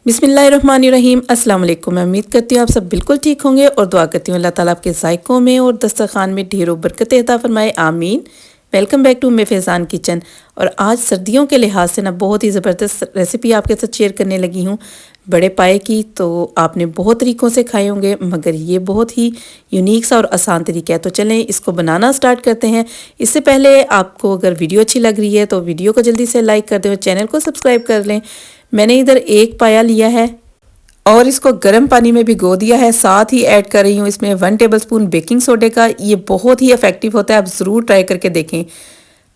बिस्मिल्लाहिर्रहमानिर्रहीम अस्सलाम वालेकुम। मैं उम्मीद करती हूँ आप सब बिल्कुल ठीक होंगे और दुआ करती हूँ अल्लाह ताला आपके ज़ायक़ों में और दस्तरखान में ढेरों बरकतें अता फरमाए, आमीन। Welcome back to my Faizan kitchen. और आज सर्दियों के लिहाज से ना बहुत ही ज़बरदस्त रेसिपी आपके साथ शेयर करने लगी हूँ बड़े पाए की। तो आपने बहुत तरीक़ों से खाए होंगे मगर ये बहुत ही यूनिक सा और आसान तरीका है। तो चलें इसको बनाना स्टार्ट करते हैं। इससे पहले आपको अगर वीडियो अच्छी लग रही है तो वीडियो को जल्दी से लाइक कर दें और चैनल को सब्सक्राइब कर लें। मैंने इधर एक पाया लिया है और इसको गर्म पानी में भिगो दिया है। साथ ही ऐड कर रही हूँ इसमें 1 टेबलस्पून बेकिंग सोडे का। ये बहुत ही इफ़ेक्टिव होता है, आप ज़रूर ट्राई करके देखें।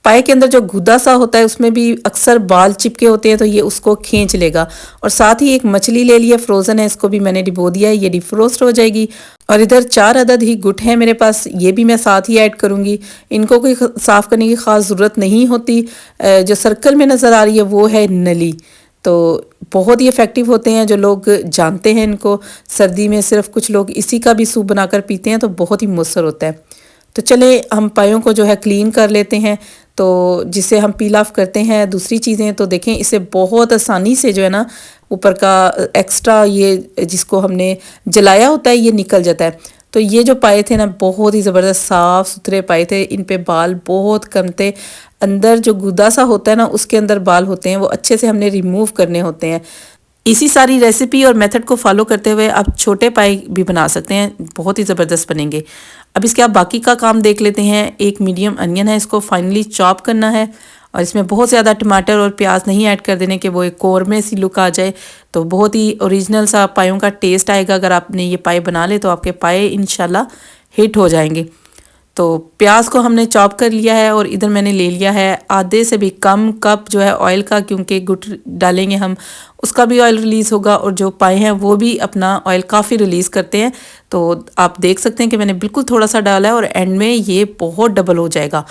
पाए के अंदर जो गुदा सा होता है उसमें भी अक्सर बाल चिपके होते हैं तो ये उसको खींच लेगा। और साथ ही एक मछली ले लिया, फ्रोज़न है, इसको भी मैंने डिबो दिया है, ये डिफ्रोस्ट हो जाएगी। और इधर 4 अदद ही गुट है मेरे पास, ये भी मैं साथ ही ऐड करूँगी। इनको कोई साफ़ करने की ख़ास ज़रूरत नहीं होती। जो सर्कल में नज़र आ रही है वो है नली। तो बहुत ही इफ़ेक्टिव होते हैं, जो लोग जानते हैं इनको। सर्दी में सिर्फ कुछ लोग इसी का भी सूप बनाकर पीते हैं तो बहुत ही मुसर होता है। तो चले हम पायों को जो है क्लीन कर लेते हैं, तो जिसे हम पील ऑफ करते हैं दूसरी चीज़ें। तो देखें इसे बहुत आसानी से जो है ना ऊपर का एक्स्ट्रा ये जिसको हमने जलाया होता है ये निकल जाता है। तो ये जो पाए थे ना बहुत ही ज़बरदस्त साफ़ सुथरे पाए थे, इन पे बाल बहुत कम थे। अंदर जो गुदा सा होता है ना उसके अंदर बाल होते हैं, वो अच्छे से हमने रिमूव करने होते हैं। इसी सारी रेसिपी और मेथड को फॉलो करते हुए आप छोटे पाए भी बना सकते हैं, बहुत ही ज़बरदस्त बनेंगे। अब इसके आप बाकी का काम देख लेते हैं। एक मीडियम अनियन है, इसको फाइनली चॉप करना है और इसमें बहुत ज़्यादा टमाटर और प्याज नहीं ऐड कर देने कि वो एक कौरमे सी लुक आ जाए, तो बहुत ही ओरिजिनल सा पायों का टेस्ट आएगा। अगर आपने ये पाए बना ले तो आपके पाए इंशाल्लाह हिट हो जाएंगे। तो प्याज को हमने चॉप कर लिया है और इधर मैंने ले लिया है आधे से भी कम कप जो है ऑयल का, क्योंकि गुट डालेंगे हम उसका भी ऑयल रिलीज़ होगा और जो पाए हैं वो भी अपना ऑयल काफ़ी रिलीज़ करते हैं। तो आप देख सकते हैं कि मैंने बिल्कुल थोड़ा सा डाला है और एंड में ये बहुत डबल हो जाएगा।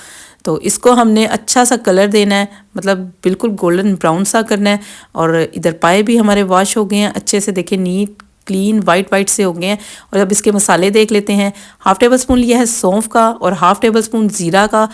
तो इसको हमने अच्छा सा कलर देना है, मतलब बिल्कुल गोल्डन ब्राउन सा करना है। और इधर पाए भी हमारे वॉश हो गए हैं अच्छे से, देखिए नीट क्लीन वाइट से हो गए हैं। और अब इसके मसाले देख लेते हैं। 1/2 टेबलस्पून लिया है सौंफ का और 1/2 टेबलस्पून ज़ीरा का,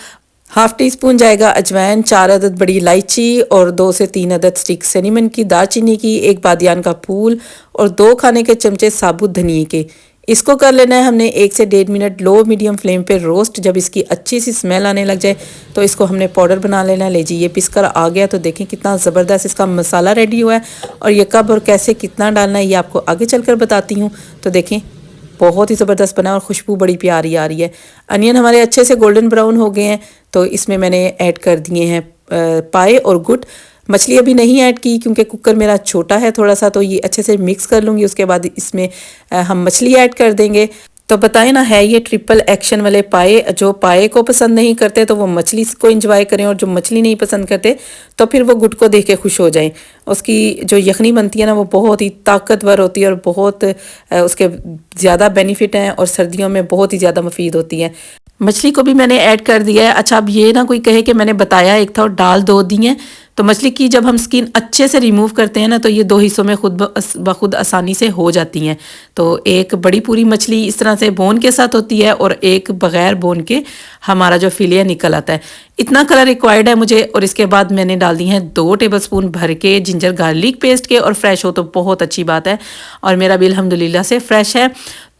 1/2 टीस्पून जाएगा अजवाइन, 4 अदद बड़ी इलायची और 2 से 3 अदद स्टिक सिनेमन की, दालचीनी की, 1 बादियान का फूल और 2 खाने के चमचे साबुत धनिए के। इसको कर लेना है हमने 1 से 1.5 मिनट लो मीडियम फ्लेम पे रोस्ट। जब इसकी अच्छी सी स्मेल आने लग जाए तो इसको हमने पाउडर बना लेना है। ले जी ये पिसकर आ गया, तो देखें कितना ज़बरदस्त इसका मसाला रेडी हुआ है। और ये कब और कैसे कितना डालना है ये आपको आगे चलकर बताती हूँ। तो देखें बहुत ही ज़बरदस्त बना और खुशबू बड़ी प्यारी आ रही है। अनियन हमारे अच्छे से गोल्डन ब्राउन हो गए हैं, तो इसमें मैंने ऐड कर दिए हैं पाए और गुट। मछली अभी नहीं ऐड की क्योंकि कुकर मेरा छोटा है थोड़ा सा, तो ये अच्छे से मिक्स कर लूँगी। उसके बाद इसमें हम मछली ऐड कर देंगे। तो बताएं ना, है ये ट्रिपल एक्शन वाले पाए। जो पाए को पसंद नहीं करते तो वो मछली को एंजॉय करें, और जो मछली नहीं पसंद करते तो फिर वो गुट को देख के खुश हो जाएं। उसकी जो यखनी बनती है ना वो बहुत ही ताकतवर होती है और बहुत उसके ज़्यादा बेनिफिट हैं और सर्दियों में बहुत ही ज़्यादा मुफीद होती है। मछली को भी मैंने ऐड कर दिया है। अच्छा, अब ये ना कोई कहे कि मैंने बताया एक था और डाल 2 दी हैं। तो मछली की जब हम स्किन अच्छे से रिमूव करते हैं ना तो ये 2 हिस्सों में खुद ब खुद आसानी से हो जाती हैं। तो एक बड़ी पूरी मछली इस तरह से बोन के साथ होती है और एक बग़ैर बोन के हमारा जो फिलिया निकल आता है। इतना कलर रिक्वायर्ड है मुझे। और इसके बाद मैंने डाल दी हैं 2 टेबलस्पून भर के जिंजर गार्लिक पेस्ट के, और फ्रेश हो तो बहुत अच्छी बात है और मेरा भी अल्हम्दुलिल्लाह से फ्रेश है।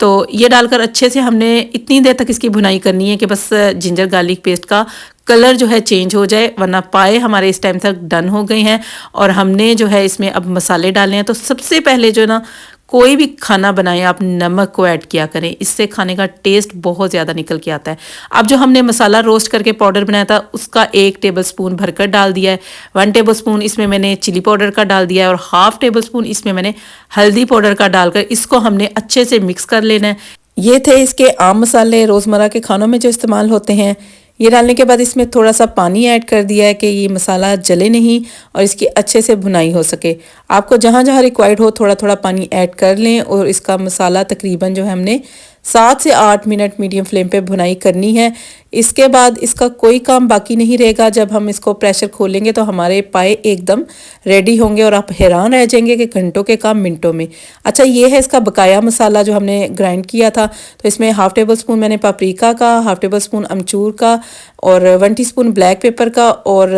तो ये डालकर अच्छे से हमने इतनी देर तक इसकी भुनाई करनी है कि बस जिंजर गार्लिक पेस्ट का कलर जो है चेंज हो जाए, वरना पाए हमारे इस टाइम तक डन हो गए हैं। और हमने जो है इसमें अब मसाले डालने हैं। तो सबसे पहले जो ना कोई भी खाना बनाएं आप नमक को ऐड किया करें, इससे खाने का टेस्ट बहुत ज़्यादा निकल के आता है। अब जो हमने मसाला रोस्ट करके पाउडर बनाया था उसका 1 टेबलस्पून भरकर डाल दिया है। 1 टेबलस्पून इसमें मैंने चिली पाउडर का डाल दिया है और 1/2 टेबलस्पून इसमें मैंने हल्दी पाउडर का डालकर इसको हमने अच्छे से मिक्स कर लेना है। ये थे इसके आम मसाले रोज़मर्रा के खानों में जो इस्तेमाल होते हैं। ये डालने के बाद इसमें थोड़ा सा पानी ऐड कर दिया है कि ये मसाला जले नहीं और इसकी अच्छे से भुनाई हो सके। आपको जहाँ जहाँ रिक्वायर्ड हो थोड़ा थोड़ा पानी ऐड कर लें। और इसका मसाला तकरीबन जो है हमने 7 से 8 मिनट मीडियम फ्लेम पे भुनाई करनी है। इसके बाद इसका कोई काम बाकी नहीं रहेगा। जब हम इसको प्रेशर खोलेंगे तो हमारे पाए एकदम रेडी होंगे और आप हैरान रह जाएंगे कि घंटों के काम मिनटों में। अच्छा, ये है इसका बकाया मसाला जो हमने ग्राइंड किया था। तो इसमें हाफ़ टेबल स्पून मैंने पापरिका का, हाफ़ टेबल स्पून अमचूर का और 1 टीस्पून ब्लैक पेपर का और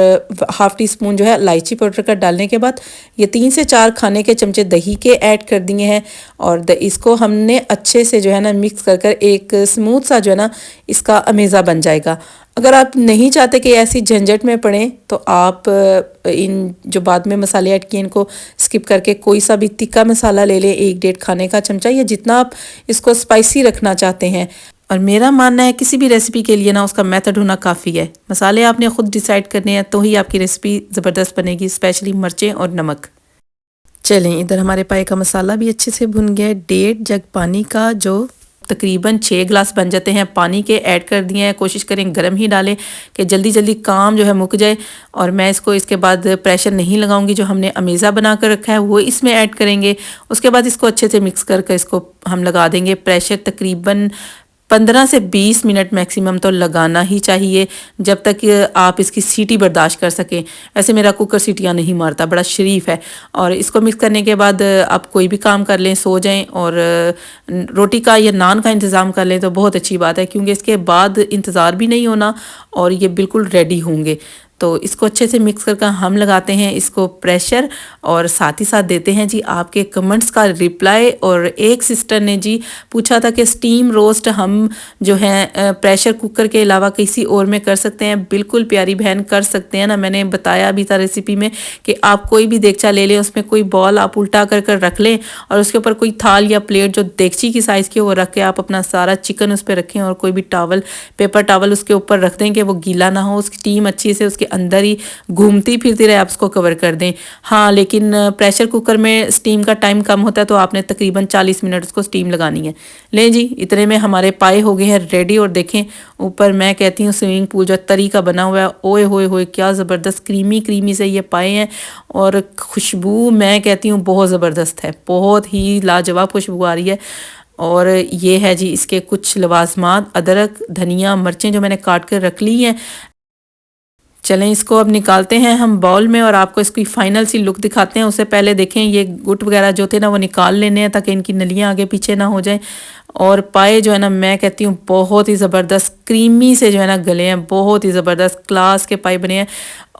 हाफ़ टी स्पून जो है इलायची पाउडर का डालने के बाद ये 3 से 4 खाने के चमचे दही के ऐड कर दिए हैं। और इसको हमने अच्छे से जो है ना मिक्स कर कर एक स्मूथ सा जो है ना इसका अमेज़ा बन जाएगा। अगर आप नहीं चाहते कि ऐसी झंझट में पड़ें तो आप इन जो बाद में मसाले ऐड किए इनको स्किप करके कोई सा भी तिक्का मसाला ले लें, 1-1.5 खाने का चमचा, या जितना आप इसको स्पाइसी रखना चाहते हैं। और मेरा मानना है किसी भी रेसिपी के लिए ना उसका मेथड होना काफ़ी है। मसाले आपने खुद डिसाइड करने हैं तो ही आपकी रेसिपी ज़बरदस्त बनेगी, स्पेशली मिर्चें और नमक। चलें, इधर हमारे पाए का मसाला भी अच्छे से भुन गया है। 1.5 जग पानी का, जो तकरीबन 6 गिलास बन जाते हैं, पानी के ऐड कर दिए हैं। कोशिश करें गर्म ही डालें कि जल्दी जल्दी काम जो है मुक जाए। और मैं इसको इसके बाद प्रेशर नहीं लगाऊंगी। जो हमने अमेज़ा बना कर रखा है वो इसमें ऐड करेंगे। उसके बाद इसको अच्छे से मिक्स करके इसको हम लगा देंगे प्रेशर। तकरीबन 15 से 20 मिनट मैक्सिमम तो लगाना ही चाहिए, जब तक आप इसकी सीटी बर्दाश्त कर सकें। ऐसे मेरा कुकर सीटियाँ नहीं मारता, बड़ा शरीफ है। और इसको मिक्स करने के बाद आप कोई भी काम कर लें, सो जाएं और रोटी का या नान का इंतज़ाम कर लें तो बहुत अच्छी बात है, क्योंकि इसके बाद इंतज़ार भी नहीं होना और ये बिल्कुल रेडी होंगे। तो इसको अच्छे से मिक्स करके हम लगाते हैं इसको प्रेशर, और साथ ही साथ देते हैं जी आपके कमेंट्स का रिप्लाई। और एक सिस्टर ने जी पूछा था कि स्टीम रोस्ट हम जो है प्रेशर कुकर के अलावा किसी और में कर सकते हैं। बिल्कुल प्यारी बहन, कर सकते हैं ना। मैंने बताया भी था रेसिपी में कि आप कोई भी देगचा ले लें, उसमें कोई बॉल आप उल्टा कर कर रख लें और उसके ऊपर कोई थाल या प्लेट जो देगची की साइज़ की वो रख के आप अपना सारा चिकन उस पर रखें और कोई भी टावल, पेपर टावल उसके ऊपर रख दें कि वो गीला ना हो, उसकी स्टीम अच्छी से उसके अंदर ही घूमती फिरती रहे, आप उसको कवर कर दें। हाँ, लेकिन प्रेशर कुकर में स्टीम का टाइम कम होता है तो आपने तकरीबन 40 मिनट उसको स्टीम लगानी है। लें जी, इतने में हमारे पाए हो गए हैं रेडी। और देखें ऊपर मैं कहती हूँ स्विमिंग पूल जो तरी का बना हुआ है, ओए होए होए क्या ज़बरदस्त क्रीमी क्रीमी से ये पाए हैं। और खुशबू मैं कहती हूँ बहुत ज़बरदस्त है, बहुत ही लाजवाब खुशबू आ रही है। और ये है जी इसके कुछ लवाजमात, अदरक, धनिया, मिर्चें जो मैंने काट कर रख ली हैं। चलें, इसको अब निकालते हैं हम बाउल में और आपको इसकी फाइनल सी लुक दिखाते हैं। उससे पहले देखें ये गुट वगैरह जो थे ना वो निकाल लेने हैं ताकि इनकी नलियाँ आगे पीछे ना हो जाएं। और पाए जो है ना मैं कहती हूँ बहुत ही ज़बरदस्त क्रीमी से जो है ना गले हैं, बहुत ही ज़बरदस्त क्लास के पाए बने हैं।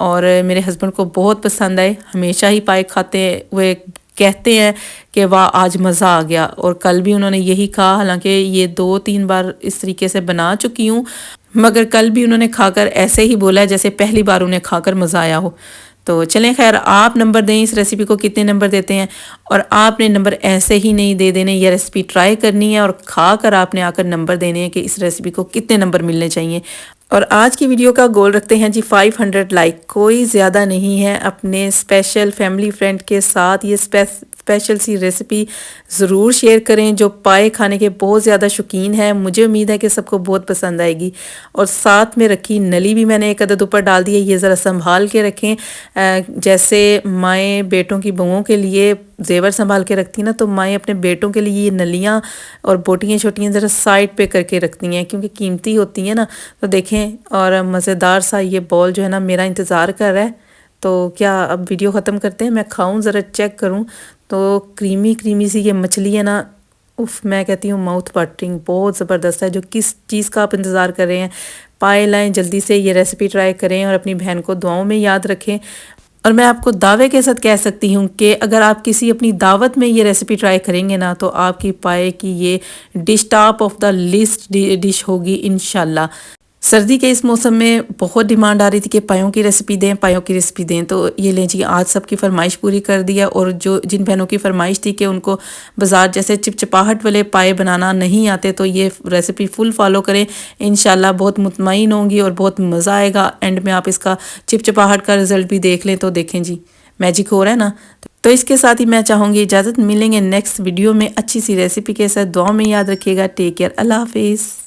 और मेरे हस्बैंड को बहुत पसंद आए, हमेशा ही पाए खाते हुए कहते हैं कि वाह आज मज़ा आ गया। और कल भी उन्होंने यही कहा, हालांकि ये 2-3 बार इस तरीके से बना चुकी हूँ, मगर कल भी उन्होंने खाकर ऐसे ही बोला है जैसे पहली बार उन्हें खाकर मज़ा आया हो। तो चलें, खैर आप नंबर दें इस रेसिपी को, कितने नंबर देते हैं। और आपने नंबर ऐसे ही नहीं दे देने, ये रेसिपी ट्राई करनी है और खाकर आपने आकर नंबर देने हैं कि इस रेसिपी को कितने नंबर मिलने चाहिए। और आज की वीडियो का गोल रखते हैं जी 500 लाइक, कोई ज़्यादा नहीं है। अपने स्पेशल फैमिली फ्रेंड के साथ ये स्पेशल सी रेसिपी ज़रूर शेयर करें जो पाए खाने के बहुत ज़्यादा शौकीन है। मुझे उम्मीद है कि सबको बहुत पसंद आएगी। और साथ में रखी नली भी मैंने एक अदद ऊपर डाल दी है, ये ज़रा संभाल के रखें। जैसे माएँ बेटों की बहुओं के लिए जेवर संभाल के रखती हैं ना, तो माएँ अपने बेटों के लिए ये नलियाँ और बोटियाँ छोटियाँ ज़रा साइड पे करके रखती हैं क्योंकि कीमती होती हैं ना। तो देखें, और मज़ेदार सा ये बॉल जो है ना मेरा इंतज़ार कर रहा है। तो क्या अब वीडियो ख़त्म करते हैं, मैं खाऊं ज़रा चेक करूं। तो क्रीमी क्रीमी सी ये मछली है ना, उफ, मैं कहती हूँ माउथ वाटरिंग, बहुत ज़बरदस्त है। जो किस चीज़ का आप इंतज़ार कर रहे हैं, पाए लाएँ जल्दी से, ये रेसिपी ट्राई करें और अपनी बहन को दुआओं में याद रखें। और मैं आपको दावे के साथ कह सकती हूँ कि अगर आप किसी अपनी दावत में ये रेसिपी ट्राई करेंगे ना तो आपकी पाए की ये dish top of the list dish होगी इंशाल्लाह। सर्दी के इस मौसम में बहुत डिमांड आ रही थी कि पायों की रेसिपी दें, पायों की रेसिपी दें। तो ये लें जी, आज सबकी फरमाइश पूरी कर दी है। और जो जिन बहनों की फरमाइश थी कि उनको बाज़ार जैसे चिपचिपाहट वाले पाए बनाना नहीं आते, तो ये रेसिपी फुल फॉलो करें, इंशाल्लाह बहुत मुतमईन होंगी और बहुत मज़ा आएगा। एंड में आप इसका चिपचिपाहट का रिज़ल्ट भी देख लें तो देखें जी मैजिक हो रहा है ना। तो इसके साथ ही मैं चाहूँगी इजाज़त, मिलेंगे नेक्स्ट वीडियो में अच्छी सी रेसिपी के साथ। दुआ में याद रखिएगा। टेक केयर, अल्लाह हाफिज़।